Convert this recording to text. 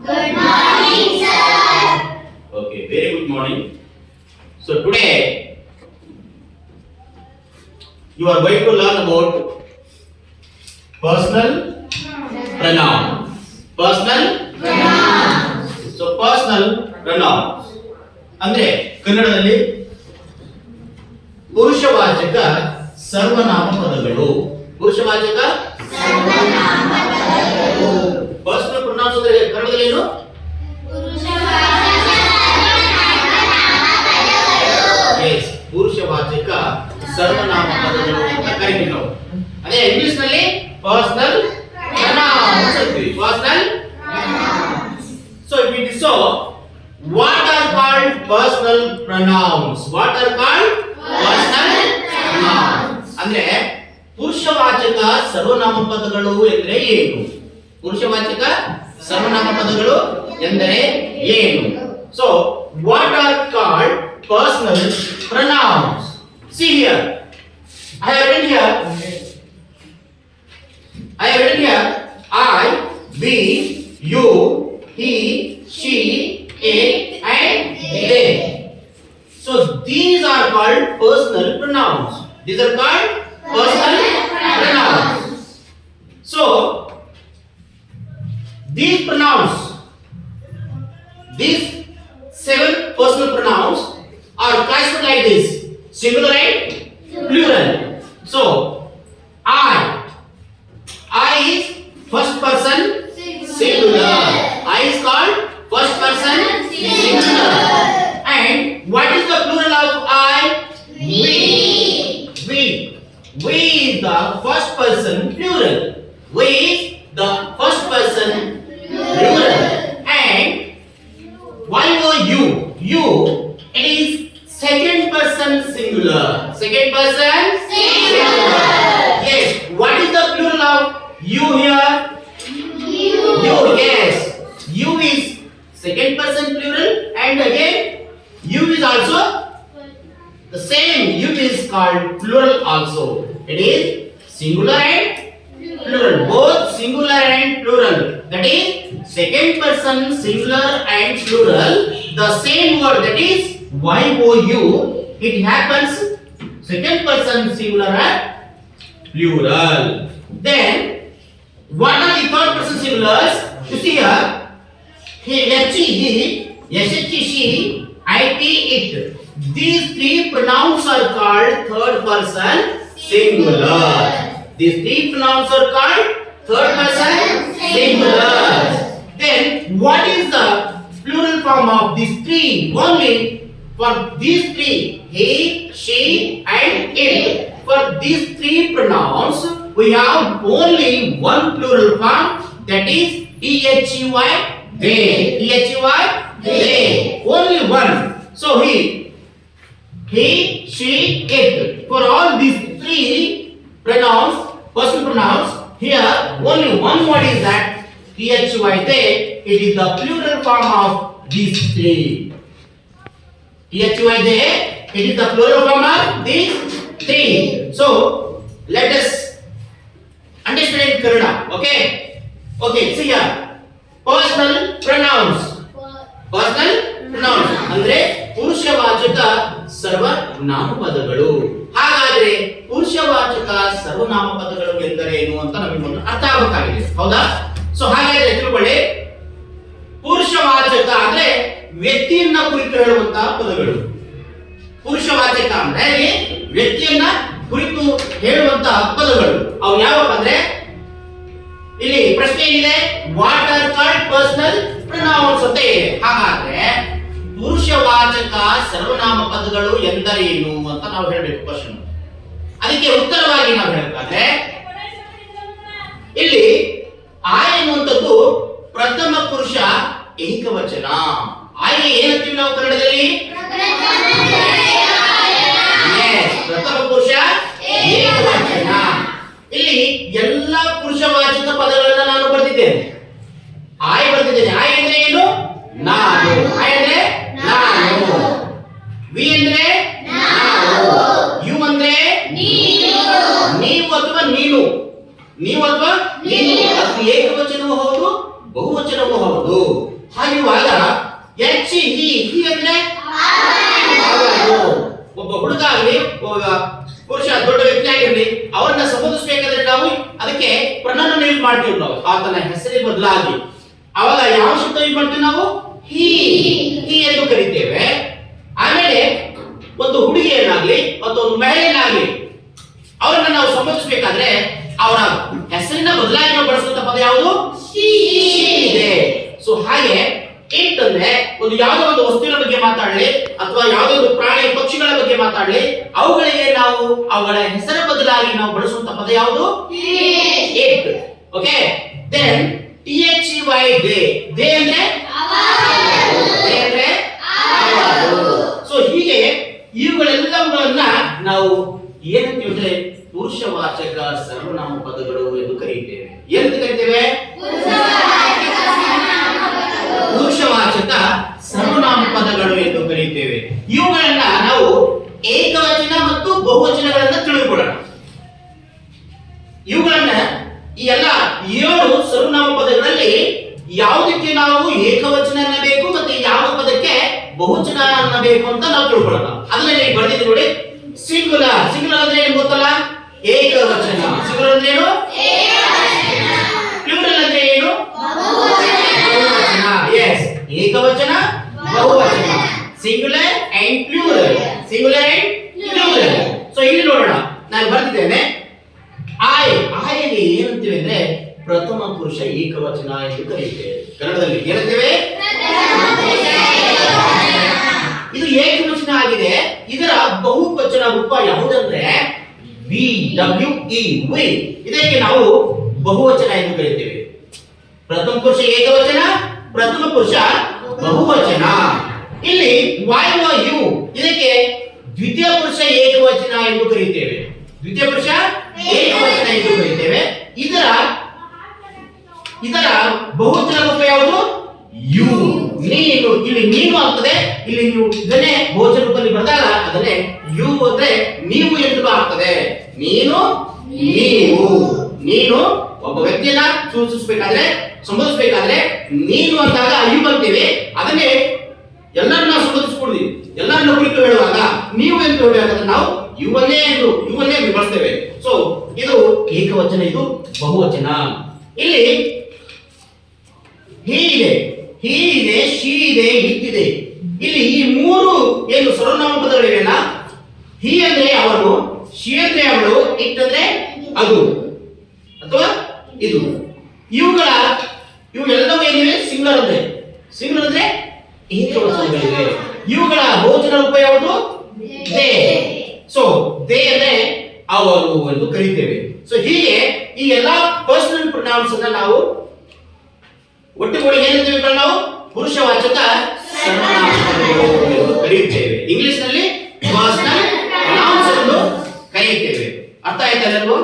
Good morning, sir. Okay, very good morning. So today you are going to learn about personal pronouns. Personal pronouns. So personal pronouns ಅಂದ್ರೆ ಕನ್ನಡದಲ್ಲಿ ಪುರುಷವಾಚಕ ಸರ್ವನಾಮ ಪದಗಳು. ಪುರುಷವಾಚಕ ಸರ್ವನಾಮ ಪದಗಳು. Personal pronounce ಅಂದ್ರೆ ಕನ್ನಡದಲ್ಲಿ ಏನು? Yes, ಪುರುಷವಾಚಕ ಸರ್ವನಾಮ ಪದಗಳು ಅಂತ ಕರೀತೀವಿ ನಾವು. ಅದೇ ಇಂಗ್ಲಿಷ್ ನಲ್ಲಿ ಪರ್ಸನಲ್ ಪ್ರೊನೌನ್ಸ್ ಅಂತೀವಿ. Personal pronouns. So if it is so, what are called personal pronouns? What are called personal pronouns? ಅಂದ್ರೆ ಪುರುಷವಾಚಕ ಸರ್ವನಾಮ ಪದಗಳು ಎಂದರೆ ಏನು? ಪುರುಷವಾಚಕ ಸರ್ವನಾಮ ಪದಗಳು ಎಂದರೆ ಏನು? So what are called personal pronouns? See here, I have written here I, we, you, he, she, it and they. So these are called personal pronouns. These are called personal pronouns. So these pronouns, these 7 personal pronouns are classified like this: singular and plural. So I is first person singular. I is called first person singular. And what is the plural of I? We is the first person plural. We is the first person plural. And you, it is second person singular. Second person singular. Yes. What is the plural of you here? You. Yes. You is second person plural, and again you is also the same. You is called plural also. It is singular and plural. Both singular and plural. That is second person singular and plural. The same word, that is you. It happens second person singular and plural. Then what are the third person singulars? You see here, he, she, it, it. These 3 pronouns are called third person singular. These 3 pronouns are called third person singular. Then what is the plural form of these 3? Only for these 3, he, she and it. For these 3 pronouns we have only one plural form, that is they. They. Only one. So he, she, it. For all these 3 pronouns, personal pronouns, here only one word is that they. It is the plural form of these 3. They. It is the plural form of these 3. So let us understand in Kannada. Okay. See here. Personal pronouns. Personal pronouns ಅಂದ್ರೆ ಪುರುಷವಾಚಕ ಸರ್ವನಾಮ ಪದಗಳು. ಹಾಗಾದ್ರೆ ಪುರುಷವಾಚಕ ಸರ್ವನಾಮ ಪದಗಳು ಎಂದರೇನು ಅಂತ ನಮಗೆ ಅರ್ಥ ಆಗಬೇಕಾಗಿದೆ. ಹೌದಾ? ಸೊ ಹಾಗಾದ್ರೆ ತಿಳ್ಕೊಳ್ಳಿ, ಪುರುಷವಾಚಕ ಅಂದ್ರೆ ವ್ಯಕ್ತಿಯನ್ನ ಕುರಿತು ಹೇಳುವಂತಹ ಪದಗಳು. ಪುರುಷವಾಚಕ ಅಂದ್ರೆ ವ್ಯಕ್ತಿಯನ್ನ ಕುರಿತು ಹೇಳುವಂತಹ ಪದಗಳು. ಅವು ಯಾವಪ್ಪ ಅಂದ್ರೆ, ಇಲ್ಲಿ ಪ್ರಶ್ನೆ ಏನಿದೆ, what are called personal pronouns ಅಂತ ಇದೆ. ಹಾಗಾದ್ರೆ ಪುರುಷವಾಚಕ ಸರ್ವನಾಮ ಪದಗಳು ಎಂದರೇನು ಅಂತ ನಾವು ಹೇಳಬೇಕು ಕ್ವಶನ್. ಅದಕ್ಕೆ ಉತ್ತರವಾಗಿ ನಾವು ಹೇಳಬೇಕಾದ್ರೆ, ಇಲ್ಲಿ ಆ ಎನ್ನುವಂಥದ್ದು ಪ್ರಥಮ ಪುರುಷ ಏಕವಚನ. ಆಯೆ ಏನಂತೀವಿ ನಾವು ಕನ್ನಡದಲ್ಲಿ? ಪ್ರಥಮ ಪುರುಷ ಏಕವಚನ. ಇಲ್ಲಿ ಎಲ್ಲ ಪುರುಷವಾಚಕ ಪದಗಳನ್ನ ನಾನು ಬರೆದಿದ್ದೇನೆ. ಆಯ್ ಬರೆದಿದ್ದೇನೆ. ಆಯ್ ಅಂದ್ರೆ ಏನು? ನಾನು. ಆಯ್ ಅಂದ್ರೆ ನಾನು. ವಿ ಅಂದ್ರೆ ನಾವು. ಯು ಅಂದ್ರೆ ನೀವು ಅಥವಾ ನೀನು. ನೀವು ಅಥವಾ ನೀನು. ಅದು ಏಕವಚನವೂ ಹೌದು, ಬಹುವಚನವೂ ಹೌದು. ಹಾಗಿರುವಾಗ ಎಚ್ ಹಿ ಅಂದ್ರೆ ಅವನು. ಒಬ್ಬ ಹುಡುಗ ಆಗಲಿ, ಒಬ್ಬ ಪುರುಷ ದೊಡ್ಡ ವ್ಯಕ್ತಿ ಆಗಿರಲಿ, ಅವರನ್ನ ಸಂಬೋಧಿಸಬೇಕಾದ್ರೆ ನಾವು ಅದಕ್ಕೆ ಪ್ರನೌನ್ ಯೂಸ್ ಮಾಡ್ತೀವಿ. ನಾವು ಆತನ ಹೆಸರಿಗೆ ಬದಲಾಗಿ ಅವಾಗ ಯಾವ ಶಬ್ದ ಯೂಸ್ ಮಾಡ್ತೀವಿ ನಾವು? ಹಿ ಎಂದು ಕರೀತೇವೆ. ಆಮೇಲೆ ಒಂದು ಹುಡುಗಿಯನ್ನಾಗ್ಲಿ ಮತ್ತು ಒಂದು ಮಹಿಳೆಯನ್ನಾಗ್ಲಿ ಅವರನ್ನ ನಾವು ಸಂಬೋಧಿಸಬೇಕಾದ್ರೆ ಅವರ ಹೆಸರಿನ ಬದಲಾಗಿ ನಾವು ಬಳಸುವಂತ ಪದ ಯಾವುದು? ಇದೆ. ಸೊ ಹಾಗೆ ಇಟ್ ಅಂದ್ರೆ ಒಂದು ಯಾವುದೋ ಒಂದು ವಸ್ತುವಿನ ಬಗ್ಗೆ ಮಾತಾಡಲಿ ಅಥವಾ ಯಾವುದೋ ಒಂದು ಪ್ರಾಣಿ ಪಕ್ಷಿಗಳ ಬಗ್ಗೆ ಮಾತಾಡಲಿ, ಅವುಗಳಿಗೆ ನಾವು ಅವುಗಳ ಹೆಸರ ಬದಲಾಗಿ ನಾವು ಬಳಸುವಂತ ಪದ ಯಾವುದು? It. Okay. Then THEY they ಅಂದ್ರೆ ಸೊ ಹೀಗೆ ಇವುಗಳೆಲ್ಲವುಗಳನ್ನ ನಾವು ಏನಂತೀವಿ ಅಂದ್ರೆ ಪುರುಷವಾಚಕ ಸರ್ವನಾಮ ಪದಗಳು ಎಂದು ಕರೆಯುತ್ತೇವೆ. ಏನಂತ ಕರಿತೇವೆ? ಪುರುಷವಾಚಕ ಸರ್ವನಾಮ ಪದಗಳು ಎಂದು ಕರೆಯುತ್ತೇವೆ. ಇವುಗಳನ್ನ ನಾವು ಏಕವಚನ ಮತ್ತು ಬಹುವಚನಗಳನ್ನ ತಿಳಿದುಕೊಳ್ಳೋಣ. ಇವುಗಳನ್ನ ಈ ಎಲ್ಲ 7 ಸರ್ವನಾಮ ಪದಗಳಲ್ಲಿ ಯಾವುದಕ್ಕೆ ನಾವು ಏಕವಚನ ಅನ್ನಬೇಕು ಮತ್ತೆ ಯಾವ ಪದಕ್ಕೆ ಬಹುವಚನ ಅನ್ನಬೇಕು ಅಂತ ನಾವು ತಿಳ್ಕೊಳ್ಳೋಣ. ಅದನ್ನ ನೀವು ಬರ್ದಿದ್ದು ನೋಡಿ. ಸಿಂಗುಲರ್. ಸಿಂಗುಲರ್ ಅಂದ್ರೆ ಏನು ಗೊತ್ತಲ್ಲ? ಏಕವಚನ. ಸಿಂಗುಲರ್ ಅಂದ್ರೆ ಏನು? ಪ್ಲೂರಲ್ ಅಂದ್ರೆ ಏನು? ಬಹುವಚನ. ಎಸ್, ಏಕವಚನ ಬಹುವಚನ. Singular and plural. Singular and plural. So ಇಲ್ಲಿ ನೋಡೋಣ, ನಾನು ಬರ್ತಿದ್ದೇನೆ. ಆಯಲ್ಲಿ ಏನಂತೀವಿ ಅಂದ್ರೆ ಪ್ರಥಮ ಪುರುಷ ಏಕವಚನ ಎಂದು ಕರೆಯುತ್ತೇವೆ. ಕನ್ನಡದಲ್ಲಿ ಏನಂತೇವೆ? ಇದು ಏಕವಚನ ಆಗಿದೆ. ಇದರ ಬಹುವಚನ ರೂಪ ಯಾವುದಂದ್ರೆ VWE. ಇದಕ್ಕೆ ನಾವು ಬಹುವಚನ ಎಂದು ಕರೆಯುತ್ತೇವೆ. ಪ್ರಥಮ ಪುರುಷ ಏಕವಚನ, ಪ್ರಥಮ ಪುರುಷ ಬಹುವಚನ. ಇಲ್ಲಿ YOU ಇದಕ್ಕೆ ದ್ವಿತೀಯ ಪುರುಷ ಏಕವಚನ ಎಂದು ಕರೆಯುತ್ತೇವೆ. ದ್ವಿತೀಯ ಪುರುಷ ಏಕವಚನ ಎಂದು ಕರೆಯುತ್ತೇವೆ. ಇದರ ಬಹುವಚನ ರೂಪ ಯಾವುದು? ಯು. ನೀನು. ಇಲ್ಲಿ ನೀನು ಆಗ್ತದೆ. ಇಲ್ಲಿ ನೀವು ಇದನ್ನೇ ಬಹುವಚನ ರೂಪದಲ್ಲಿ ಬರೆದಾಗ ಅದನ್ನೇ ಯು ಅಂದ್ರೆ ನೀವು ಎಂದು ಆಗ್ತದೆ. ನೀನು, ನೀವು. ನೀನು ಒಬ್ಬ ವ್ಯಕ್ತಿಯನ್ನ ಸೂಚಿಸಬೇಕಾದ್ರೆ, ಸಂಬೋಧಿಸಬೇಕಾದ್ರೆ ನೀನು ಅಂದಾಗ ಯು ಬರ್ತೀವಿ. ಅದನ್ನೇ ಎಲ್ಲರನ್ನ ಸಂಬೋಧಿಸಿಕೊಡ್ತೀವಿ. ಎಲ್ಲರನ್ನ ಕುರಿತು ಹೇಳುವಾಗ ನೀವು ಎಂದು ಹೇಳಬೇಕಾದ್ರೆ ನಾವು ಯುವನ್ನೇ ಬಳಸ್ತೇವೆ. ಸೊ ಇದು ಏಕವಚನ, ಇದು ಬಹುವಚನ. ಇಲ್ಲಿ ಹಿ ಇದೆ, ಶಿ ಇದೆ, ಇಟ್ ಇದೆ. ಇಲ್ಲಿ ಈ 3 ಏನು ಸರ್ವನಾಮ ಪದಗಳಿವೆಯಲ್ಲ, ಹಿ ಅಂದ್ರೆ ಅವನು, ಶಿ ಅಂದ್ರೆ ಅವಳು, ಇಟ್ ಅಂದ್ರೆ ಅದು ಅಥವಾ ಇದು. ಇವುಗಳೆಲ್ಲವೂ ಏನಿವೆ? ಸಿಂಗುಲರ್ ಅಂದ್ರೆ ಏಕವಚನಗಳಿವೆ. ಇವುಗಳ ಬಹುವಚನ ರೂಪ ಯಾವುದು? ದೇ. ಸೊ ದೇ ಅಂದ್ರೆ ಅವರು ಎಂದು ಕರೀತೇವೆ. ಸೊ ಹೀಗೆ ಈ ಎಲ್ಲಾ ಪರ್ಸನಲ್ ಪ್ರೊನೌನ್ಸ್ ಅನ್ನ ನಾವು ಒಟ್ಟುಗೂಡಿ ಏನಂತೀವಿ? ನಾವು ಪುರುಷವಾಚಕ ಸರ್ವನಾಮ ಪದಗಳು ಎಂದು ಕರೆಯುತ್ತೇವೆ. ಇಂಗ್ಲಿಷ್ ನಲ್ಲಿ ಪರ್ಸನಲ್ ಪ್ರೊನೌನ್ಸ್ ಎಂದು ಕರೆಯುತ್ತೇವೆ. ಅರ್ಥ ಆಯ್ತಾ ಎಲ್ಲರಿಗೂ?